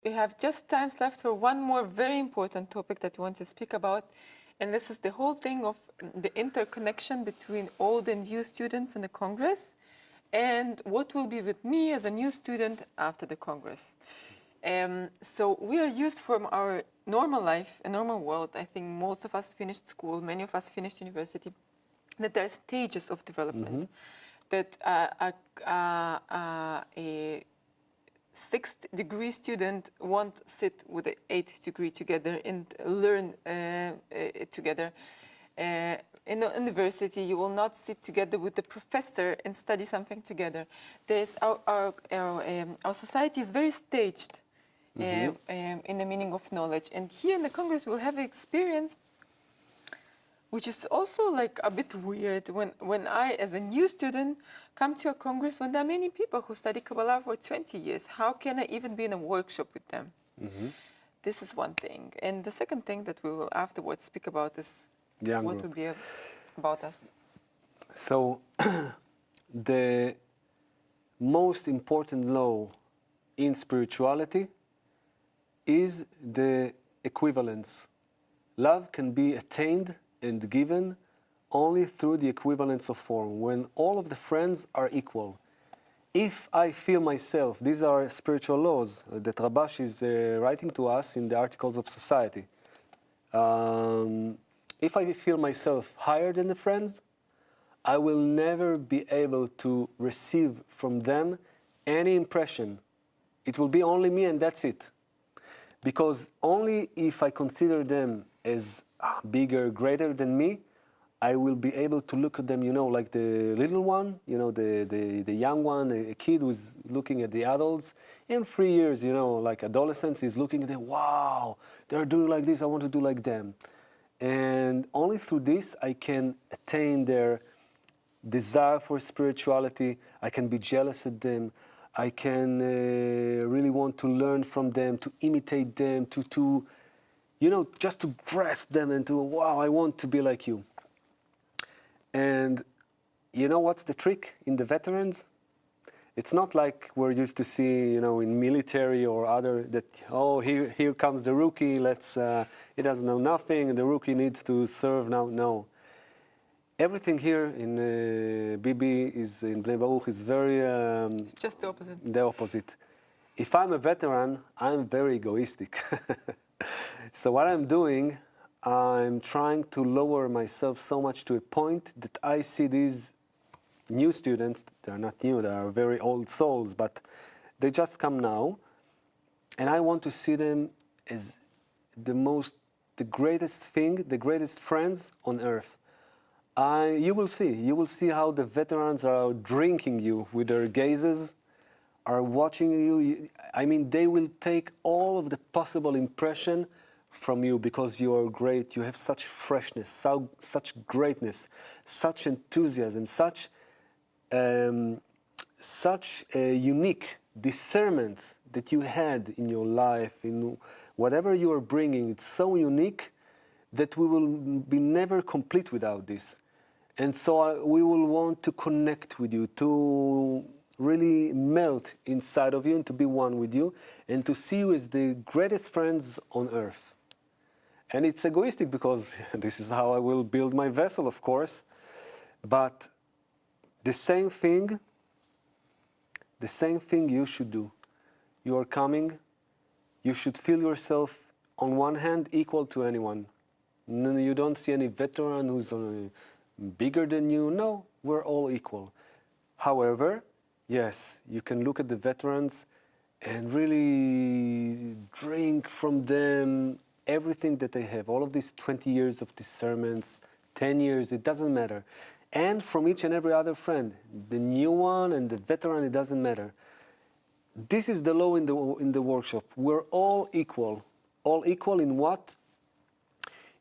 we have just time left for one more very important topic that we want to speak about. And this is the whole thing of the interconnection between old and new students in the Congress, and what will be with me as a new student after the Congress. So we are used from our normal life, a normal world. I think most of us finished school, many of us finished university, that there are stages of development. That a sixth degree student won't sit with the eighth degree together and learn together. In the university, you will not sit together with the professor and study something together. There's our society is very staged in the meaning of knowledge. And here in the Congress, we'll have an experience which is also like a bit weird when I, as a new student, come to a Congress when there are many people who study Kabbalah for 20 years. How can I even be in a workshop with them? This is one thing. And the second thing that we will afterwards speak about is what will be about us. So the most important law in spirituality is the equivalence. Love can be attained and given only through the equivalence of form, when all of the friends are equal. If I feel myself, these are spiritual laws that Rabash is writing to us in the Articles of Society. If I feel myself higher than the friends, I will never be able to receive from them any impression. It will be only me and that's it. Because only if I consider them as bigger, greater than me, I will be able to look at them, you know, like the little one, you know, the young one, a kid who's looking at the adults. In 3 years, you know, like adolescents, is looking at them, wow, they're doing like this, I want to do like them. And only through this I can attain their desire for spirituality. I can be jealous at them. I can really want to learn from them, to imitate them, to you know, just to grasp them and to, wow, I want to be like you. And you know what's the trick in the veterans? It's not like we're used to see, you know, in military or other, that, oh, here comes the rookie, he doesn't know nothing, and the rookie needs to serve now. No. Everything here in Bibi is in Bnei Baruch is very... it's just the opposite. The opposite. If I'm a veteran, I'm very egoistic. So what I'm doing, I'm trying to lower myself so much to a point that I see these new students, they're not new, they are very old souls, but they just come now, and I want to see them as the greatest thing, the greatest friends on earth. You will see how the veterans are drinking you with their gazes, are watching you. I mean, they will take all of the possible impression from you because you are great, you have such freshness, such greatness, such enthusiasm, such unique discernment that you had in your life, in whatever you are bringing. It's so unique that we will be never complete without this. And so we will want to connect with you, to really melt inside of you and to be one with you and to see you as the greatest friends on earth. And it's egoistic because this is how I will build my vessel, of course. But the same thing you should do. You are coming, you should feel yourself on one hand equal to anyone. You don't see any veteran who's bigger than you. No, we're all equal. However, yes, you can look at the veterans and really drink from them everything that they have, all of these 20 years of discernments, 10 years, it doesn't matter. And from each and every other friend, the new one and the veteran, it doesn't matter. This is the law in the workshop. We're all equal. All equal in what?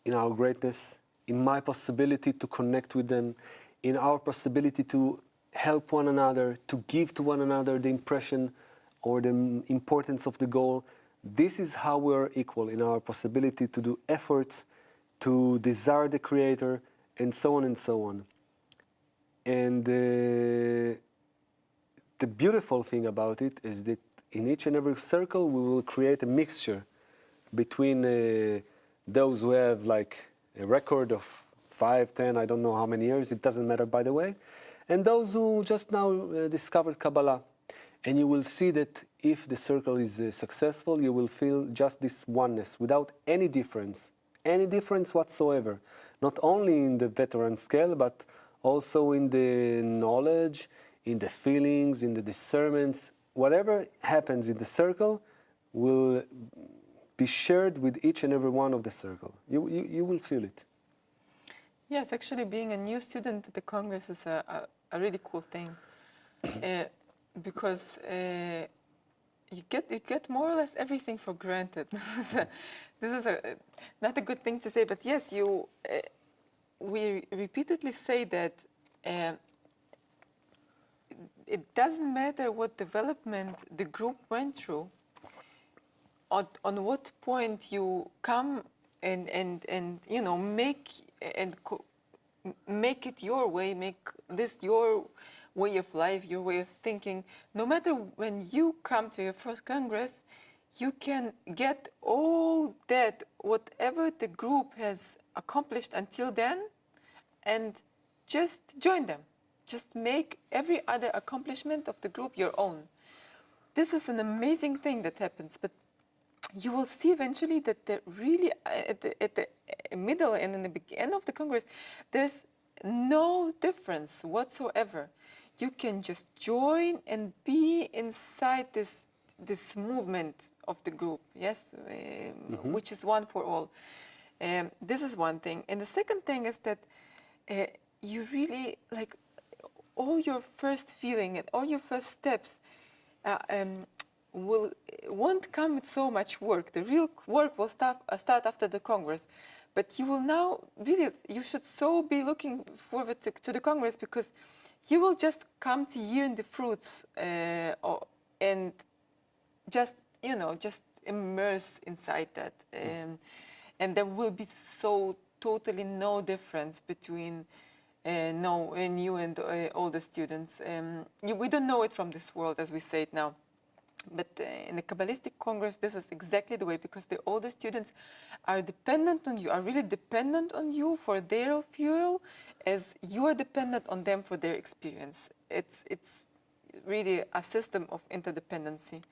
In our greatness, in my possibility to connect with them, in our possibility to help one another, to give to one another the impression or the importance of the goal. This is how we're equal, in our possibility to do efforts, to desire the Creator, and so on and so on. And the beautiful thing about it is that in each and every circle, we will create a mixture between those who have like a record of 5, 10, I don't know how many years, it doesn't matter by the way, and those who just now discovered Kabbalah. And you will see that if the circle is successful, you will feel just this oneness without any difference whatsoever. Not only in the veteran scale, but also in the knowledge, in the feelings, in the discernments. Whatever happens in the circle will be shared with each and every one of the circle. You will feel it. Yes, actually being a new student at the Congress is a really cool thing. Because you get more or less everything for granted. This is not a good thing to say, but yes, we repeatedly say that it doesn't matter what development the group went through, on what point you come and you know make it your way, make this your way of life, your way of thinking. No matter when you come to your first Congress, you can get all that, whatever the group has accomplished until then, and just join them. Just make every other accomplishment of the group your own. This is an amazing thing that happens, but you will see eventually that really at the middle and in the end of the Congress, there's no difference whatsoever. You can just join and be inside this movement of the group, yes, which is one for all. This is one thing. And the second thing is that you really, like, all your first feeling and all your first steps won't come with so much work. The real work will start after the Congress. But you will now, really, you should so be looking forward to the Congress, because you will just come to hear the fruits and just, you know, just immerse inside that. And there will be so totally no difference between new and older students. We don't know it from this world, as we say it now. But in the Kabbalistic Congress, this is exactly the way, because the older students are dependent on you, are really dependent on you for their fuel, as you are dependent on them for their experience. It's really a system of interdependency.